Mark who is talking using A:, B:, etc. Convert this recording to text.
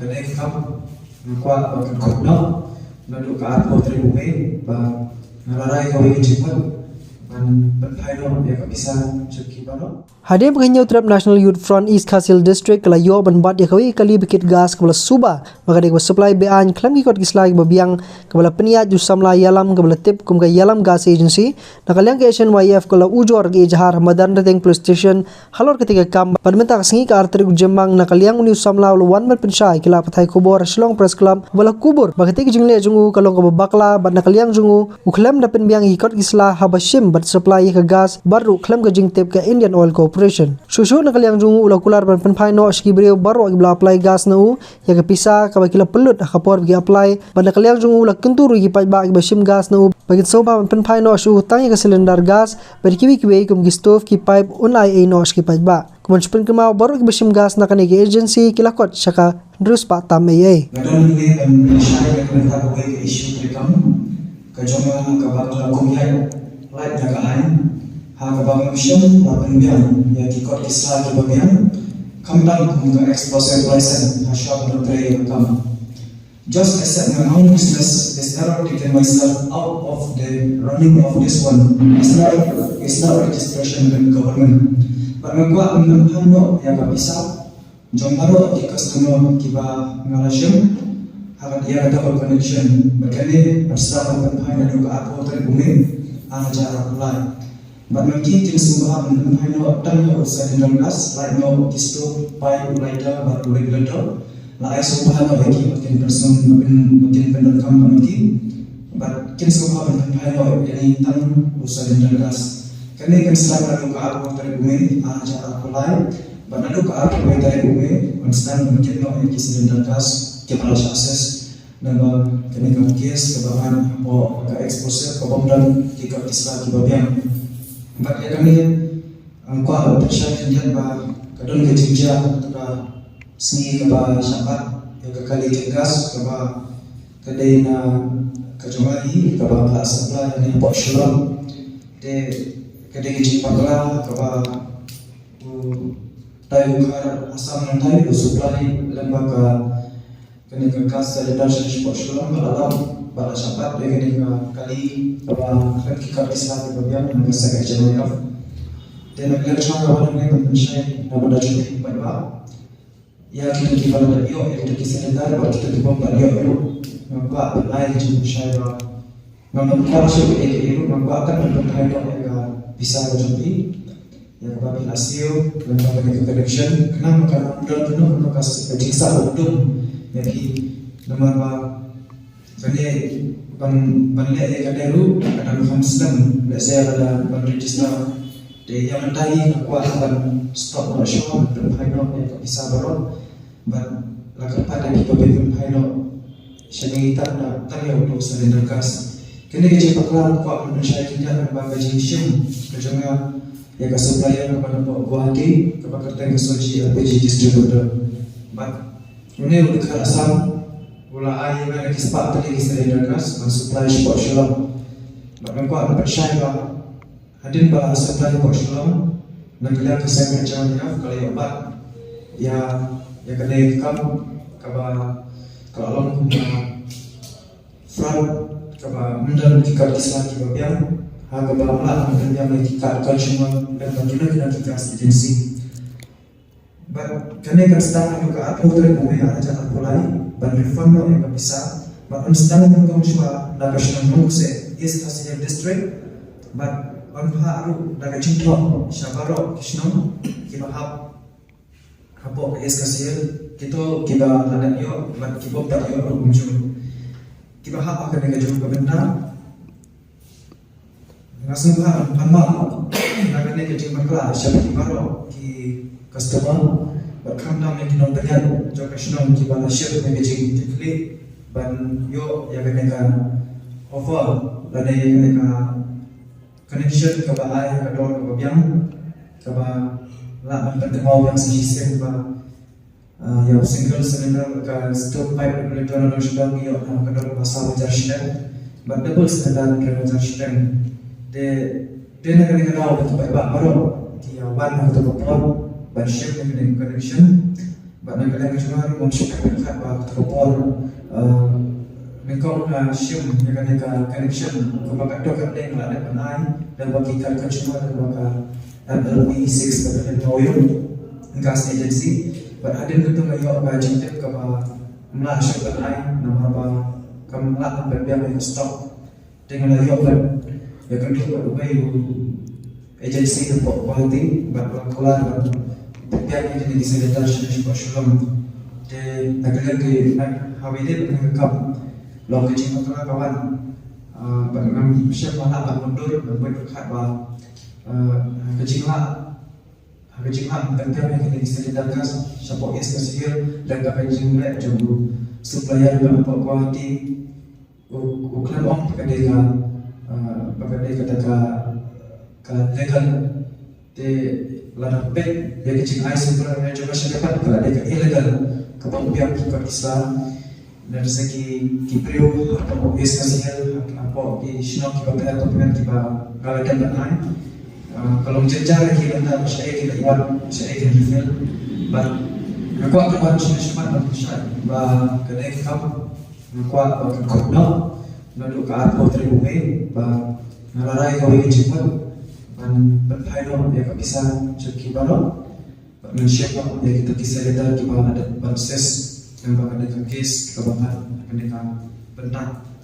A: kene kam kwa kodno nadu ka apo tre bumi ba nararai ko wi jipat ban penhaino ya ka bisa cheki bano.
B: Hadir penghanyau terap National Youth Front East Khasil District kelayo banbat dia kawi kali bikit gas kebala suba maka dia supply bean klam ikut kislai babiang kebala peniat jusamla yalam kebala tip kum ka yalam gas agency nakaliang ke SNYF kala ujor ge jahar Ramadan Rateng police station halor ketika kam padmentak sengi ka arteri Jembang nakaliang uni usamla ulu wan ber pensyai kila pathai kubur Shillong Press Club bala kubur bagate jingle jungu kalong ka bakla bad nakaliang jungu uklam dapen biang ikut kisla habashim bad supply ka gas baru klam ka jing tip ka Indian Oil Corporation. Susu nakaliang jungu ula kular ban penpai no ski brio baru agi bla apply gas na u ya kapisa ka bakila pelut akapor gi apply ban nakaliang jungu ula kenturu gi paj ba gi bashim gas na u bagi soba ban penpai no su tangi ka silinder gas ber kiwi kiwi kum gi stove ki pipe unai no ski paj ba kuman spin kemau baru gi bashim gas na kanegi agency kilakot saka drus pa tam ye
A: ngadon ni ban shai ka ta ko ge issue trikam ka joma ka ba ko mi light na ka Hagabang mission na pembiang yang ikut Islam di bagian kembali ke explosive license hasil menteri utama. Just as my own business is never taken myself out of the running of this one. It's not registration with government. But magwa ang hano yang bisa jomaro di customer kiba ngalasyon hagan iya double connection. Bagani bersama penghai dan juga aku terbumi ana cara mulai. But mungkin jenis bahan mengenai dan cylinder gas, like no stove, pipe, lighter, but regulator. Like bahan lagi mungkin person mungkin penderkam mungkin. But jenis bahan mengenai ini tan cylinder gas. Kini kan selama luka aku dari bumi, cara aku lain. But luka aku dari bumi, konstan mungkin no ini cylinder gas kita harus akses. Dan kini kan kes kebahan apa ke exposure ke bom dan kita kisah kebabian. But ya kami angkua bersyai kendian bah kadon ke jingja atau sengi ke bah syabat ya ke kali tegas ke bah kedai na kejomari ke bah kelas sebelah yang pok syulam de kedai ke jingpakla ke bah tayu kar asam nantai supply lembaga kini ke kas sedar pok syulam dalam pada syabat dia kena kali apa kita kisah di bagian yang saya kerjakan dan agar cuma kawan yang mensyai nama dajjal baik ya kita di pada dia yang kita sedar bahawa kita di bawah dia itu nampak lain je mensyai namun kalau sebab itu nampak akan berpengaruh yang bisa berjumpa yang bagi hasil dan bagi connection kenapa karena benar-benar kasih jiksa untung jadi nama kali banle kali ru ada Muslim biasa ada register de yang tadi kuat ban stop show berpaino yang bisa baru ban lakukan pada kita berpaino syarikat dan tadi untuk silinder gas kini kita paklar kuat mensyai kita bangga jinsim kerjanya ya ke supplier kepada Guwahati kepada kereta kesoji LPG distributor ban ini untuk asam Bola air yang ada kisah tadi silinder gas mensupply sport Shillong. Bahkan kuat percaya bah hadir bah supply sport Shillong dan kelihatan kesehatan macam ni kalau obat ya kena kam kaba kalau long punya front kaba mendal kita kisah kita biang harga balamlah dan yang kita consumer dan bagaimana kita agency. But kena kan sedang juga apa dari bumi ada cara mulai ban reform yang bisa but sedang mengkong cuma national move se East Khasil District but on haru daga cinta syabaro kisno kita hapo East Khasil kita ada yo but kita tak yo muncul kita akan dengan juga benda langsung amma daga ne ke timba kelas syabaro baro ki customer berkam dalam yang kita berikan jika senang kita share dengan jikli ban yo yang mereka offer dan yang mereka connection ke bahaya ke dor ke biang ke bah lah bertemu yang sistem bah yang single cylinder ke stove pipe regulator dan sudah yo ke dor pasal jarshden ban double cylinder ke jarshden de negara betul baik baru dia wan untuk popor ban share dengan connection bạn này cái chúng ta muốn chụp cái khác và thổi mình có siêu như cái connection của các đồ các đèn là để bạn ai dan bagi kita cuma dan MLP6 dan Oil Gas Agency berhadir ke tengah yo ba jengtem ke ba mla syukur ai nama ba kam la berbiang yang stop dengan yo ban ya kan dia buat agency tu buat quality berkeluar berbiang ini di sekitar sini Barcelona de agak ke hawide dengan kam lo ke cuma kawan bagaimana siapa nak mundur membuat khabar kecillah tentunya yang kita bisa didapat siapa yang sekasih dan dapat jumlah jumlah supplier dan kualiti uklan orang pakai kata legal de ladang pet dia kecil ai supplier juga sedapat kalau dia illegal kemudian kita bisa dari segi kiprio ataueskasih apa di sinok kita atau dengan kita kalau ada benar kalau mencecar kita tak saya kita buat saya kita feel but aku akan buat semua besar bah kena kam aku akan kodok lalu ke arah terbuka bah nalarai kau ingin cepat dan berpayung ya kau bisa cuci balok mensiapkan ya kita bisa lihat kita ada proses yang bakal ada kes kebangan akan benar